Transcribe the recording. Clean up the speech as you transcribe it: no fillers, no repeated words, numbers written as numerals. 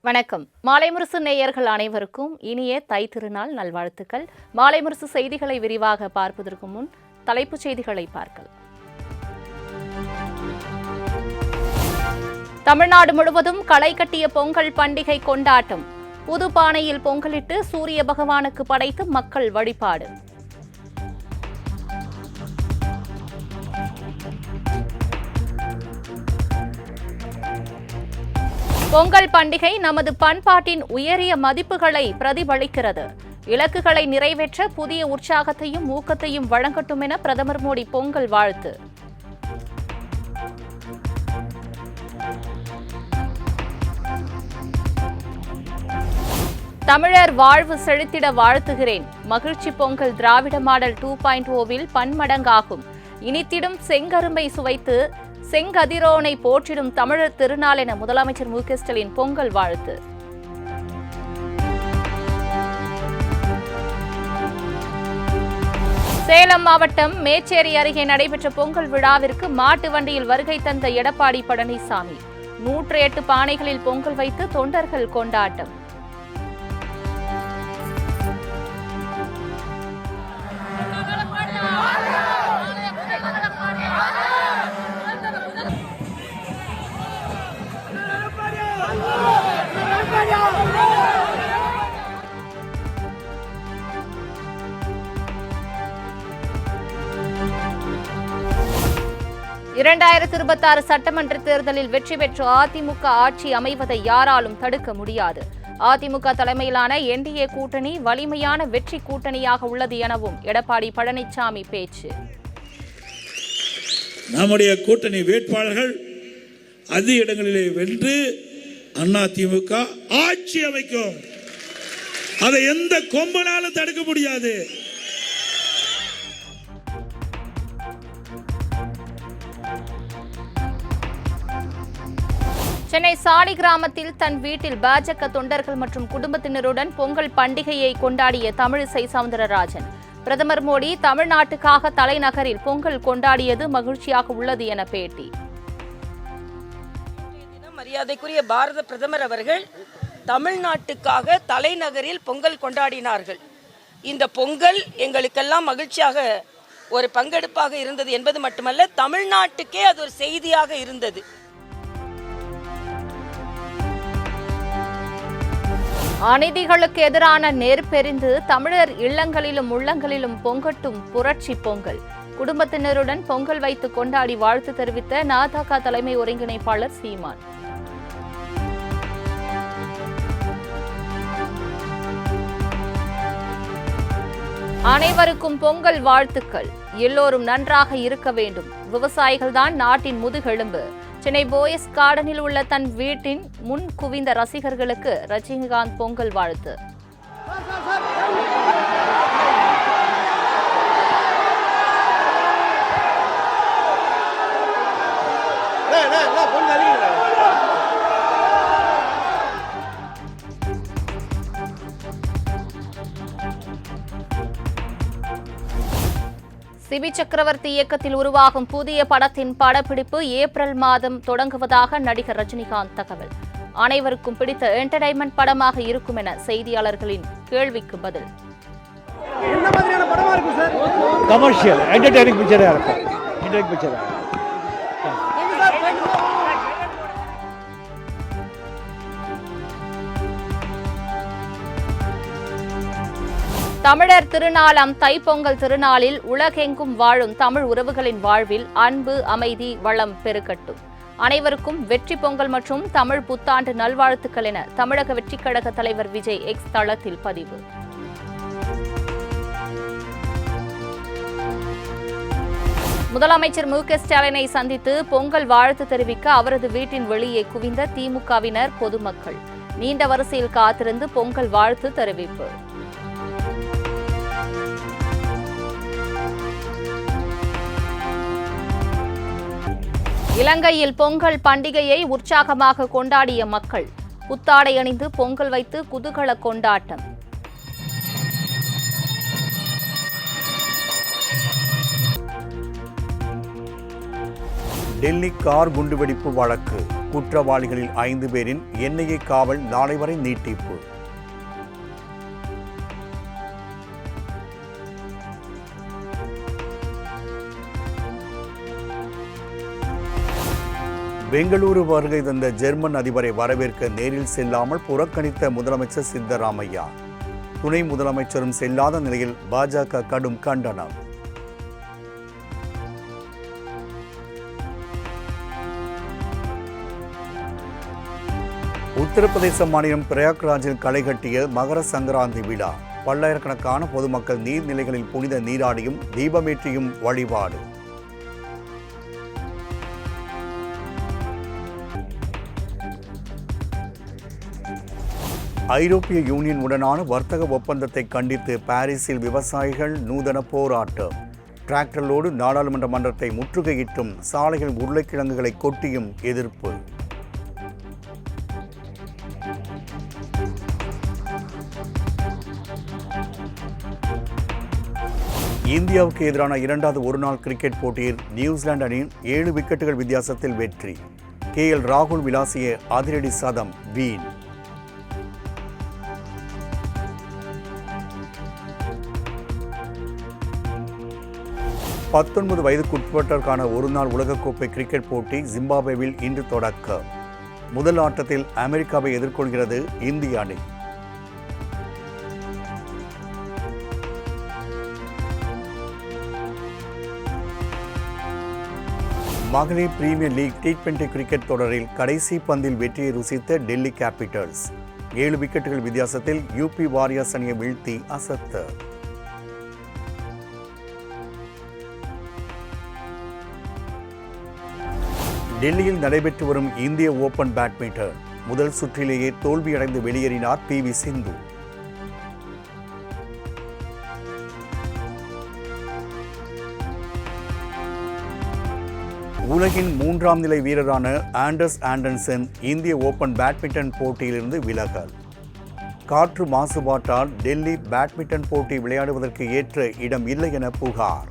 வணக்கம். மாலை முரசு நேயர்கள் அனைவருக்கும் இனிய தை திருநாள் நல்வாழ்த்துக்கள். மாலை முரசு செய்திகளை விரிவாக பார்ப்பதற்கு முன் தலைப்புச் செய்திகளை பார்க்கலாம். தமிழ்நாடு முழுவதும் களை கட்டிய பொங்கல் பண்டிகை கொண்டாட்டம். புது பானையில் பொங்கலிட்டு சூரிய பகவானுக்கு படைத்து மக்கள் வழிபாடு. பொங்கல் பண்டிகை நமது பண்பாட்டின் உயரிய மதிப்புகளை பிரதிபலிக்கிறது. இலக்குகளை நிறைவேற்ற புதிய உற்சாகத்தையும் ஊக்கத்தையும் வழங்கட்டும் என பிரதமர் மோடி பொங்கல் வாழ்த்து. தமிழர் வாழ்வு செழித்திட வாழ்த்துகிறேன். மகிழ்ச்சி பொங்கல் திராவிட மாடல் 2.0வில் பன்மடங்காகும். இனித்திடும் செங்கரும்பை சுவைத்து செங்கதிரோனை போற்றிடும் தமிழர் திருநாள் என முதலமைச்சர் மு.க. ஸ்டாலின் பொங்கல் வாழ்த்து. சேலம் மாவட்டம் மேச்சேரி அருகே நடைபெற்ற பொங்கல் விழாவிற்கு மாட்டு வண்டியில் வருகை தந்த எடப்பாடி பழனிசாமி 108 பானைகளில் பொங்கல் வைத்து தொண்டர்கள் கொண்டாட்டம். இரண்டாயிரத்து 26 சட்டமன்ற தேர்தலில் வெற்றி பெற்று அதிமுக ஆட்சி அமைவதை யாராலும் தடுக்க முடியாது. அதிமுக தலைமையிலான என்டிஏ கூட்டணி வலிமையான வெற்றி கூட்டணியாக உள்ளது எனவும் எடப்பாடி பழனிசாமி பேச்சு. நம்முடைய கூட்டணி வேட்பாளர்கள் அதிக இடங்களிலே வென்று அதிமுக ஆட்சி அமைக்கும். அதை எந்த கொம்பனாலும் தடுக்க முடியாது. சென்னை சாலி கிராமத்தில் தன் வீட்டில் பாஜக தொண்டர்கள் மற்றும் குடும்பத்தினருடன் பொங்கல் பண்டிகையை கொண்டாடிய தமிழிசை சவுந்தரராஜன். பிரதமர் மோடி தமிழ்நாட்டுக்காக தலைநகரில் பொங்கல் கொண்டாடியது மகிழ்ச்சியாக உள்ளது என பேட்டி. மரியாதைக்குரிய பாரத பிரதமர் அவர்கள் தமிழ்நாட்டுக்காக தலைநகரில் பொங்கல் கொண்டாடினார்கள். இந்த பொங்கல் எங்களுக்கெல்லாம் மகிழ்ச்சியாக ஒரு பங்கெடுப்பாக இருந்தது என்பது மட்டுமல்ல, தமிழ்நாட்டுக்கே அது ஒரு செய்தியாக இருந்தது. அநீதிகளுக்கு எதிரான நெருப்பெறிந்து தமிழர் இல்லங்களிலும் உள்ளங்களிலும் பொங்கட்டும் புரட்சி பொங்கல். குடும்பத்தினருடன் பொங்கல் வைத்து கொண்டாடி வாழ்த்து தெரிவித்த நாதக தலைமை ஒருங்கிணைப்பாளர் சீமான். அனைவருக்கும் பொங்கல் வாழ்த்துக்கள். எல்லோரும் நன்றாக இருக்க வேண்டும். விவசாயிகள்தான் நாட்டின் முதுகெலும்பு. சென்னை போயஸ் கார்டனில் உள்ள தன் வீட்டின் முன் குவிந்த ரசிகர்களுக்கு ரஜினிகாந்த் பொங்கல் வாழ்த்து. சிபி சக்கரவர்த்தி இயக்கத்தில் உருவாகும் புதிய படத்தின் படப்பிடிப்பு ஏப்ரல் மாதம் தொடங்குவதாக நடிகர் ரஜினிகாந்த் தகவல். அனைவருக்கும் பிடித்த என்டர்டைன்மெண்ட் படமாக இருக்கும் என செய்தியாளர்களின் கேள்விக்கு பதில். என்ன மாதிரியான படமா இருக்கும் சார்? கமர்ஷியல் என்டர்டெய்னிங் பிக்சரா இருக்கும். என்டர்டெய்னிங் பிக்சரா. தமிழர் திருநாளாம் தைப்பொங்கல் திருநாளில் உலகெங்கும் வாழும் தமிழ் உறவுகளின் வாழ்வில் அன்பு, அமைதி, வளம் பெருகட்டும். அனைவருக்கும் வெற்றி பொங்கல் மற்றும் தமிழ் புத்தாண்டு நல்வாழ்த்துக்கள் என தமிழக வெற்றிக் கழக தலைவர் விஜய் எக்ஸ் தளத்தில் பதிவு. முதலமைச்சர் மு.க. ஸ்டாலினை சந்தித்து பொங்கல் வாழ்த்து தெரிவிக்க அவரது வீட்டின் வெளியே குவிந்த திமுகவினர், பொதுமக்கள். நீண்ட வரிசையில் காத்திருந்து பொங்கல் வாழ்த்து தெரிவிப்பு. இலங்கையில் பொங்கல் பண்டிகையை உற்சாகமாக கொண்டாடிய மக்கள். புத்தாடை அணிந்து பொங்கல் வைத்து குதூகல கொண்டாட்டம். டெல்லி கார் குண்டுவெடிப்பு வழக்கு குற்றவாளிகளில் 5 பேரின் NIA காவல் நாளை வரை நீட்டிப்பு. பெங்களூரு வருகை தந்த ஜெர்மன் அதிபரை வரவேற்க நேரில் செல்லாமல் புறக்கணித்த முதலமைச்சர் சித்தராமையா. துணை முதலமைச்சரும் செல்லாத நிலையில் பாஜக கடும் கண்டனம். உத்தரப்பிரதேச மாநிலம் பிரயாக்ராஜில் களை கட்டிய மகர சங்கராந்தி விழா. பல்லாயிரக்கணக்கான பொதுமக்கள் நீர்நிலைகளில் புனித நீராடியும் தீபமேற்றியும் வழிபாடு. ஐரோப்பிய யூனியன் உடனான வர்த்தக ஒப்பந்தத்தை கண்டித்து பாரிஸில் விவசாயிகள் நூதன போராட்டம். டிராக்டர்களோடு நாடாளுமன்ற மன்றத்தை முற்றுகையிட்டும் சாலைகள் உருளைக்கிழங்குகளை கொட்டியும் எதிர்ப்பு. இந்தியாவுக்கு எதிரான 2வது ஒருநாள் கிரிக்கெட் போட்டியில் நியூசிலாந்து அணி 7 விக்கெட்டுகள் வித்தியாசத்தில் வெற்றி. KL ராகுல் விளாசிய அதிரடி சதம் வீண். 19 வயதுக்குட்பட்டோருக்கான ஒருநாள் உலகக்கோப்பை கிரிக்கெட் போட்டி ஜிம்பாப்வேவில் இன்று தொடக்கம். முதல் ஆட்டத்தில் அமெரிக்காவை எதிர்கொள்கிறது இந்திய அணி. மகளிர் பிரீமியர் லீக் T20 கிரிக்கெட் தொடரில் கடைசி பந்தில் வெற்றியை ருசித்த டெல்லி கேபிட்டல்ஸ் 7 விக்கெட்டுகள் வித்தியாசத்தில் UP வாரியர்ஸ் அணியை வீழ்த்தி அசத்த. டெல்லியில் நடைபெற்று வரும் இந்திய ஓபன் பேட்மிண்டன் முதல் சுற்றிலேயே தோல்வியடைந்து வெளியேறினார் PV சிந்து. உலகின் 3ஆம் நிலை வீரரான ஆண்டர்ஸ் ஆண்டர்சன் இந்திய ஓபன் பேட்மிண்டன் போட்டியிலிருந்து விலகல். காற்று மாசுபாட்டால் டெல்லி பேட்மிண்டன் போட்டி விளையாடுவதற்கு ஏற்ற இடம் இல்லை என புகார்.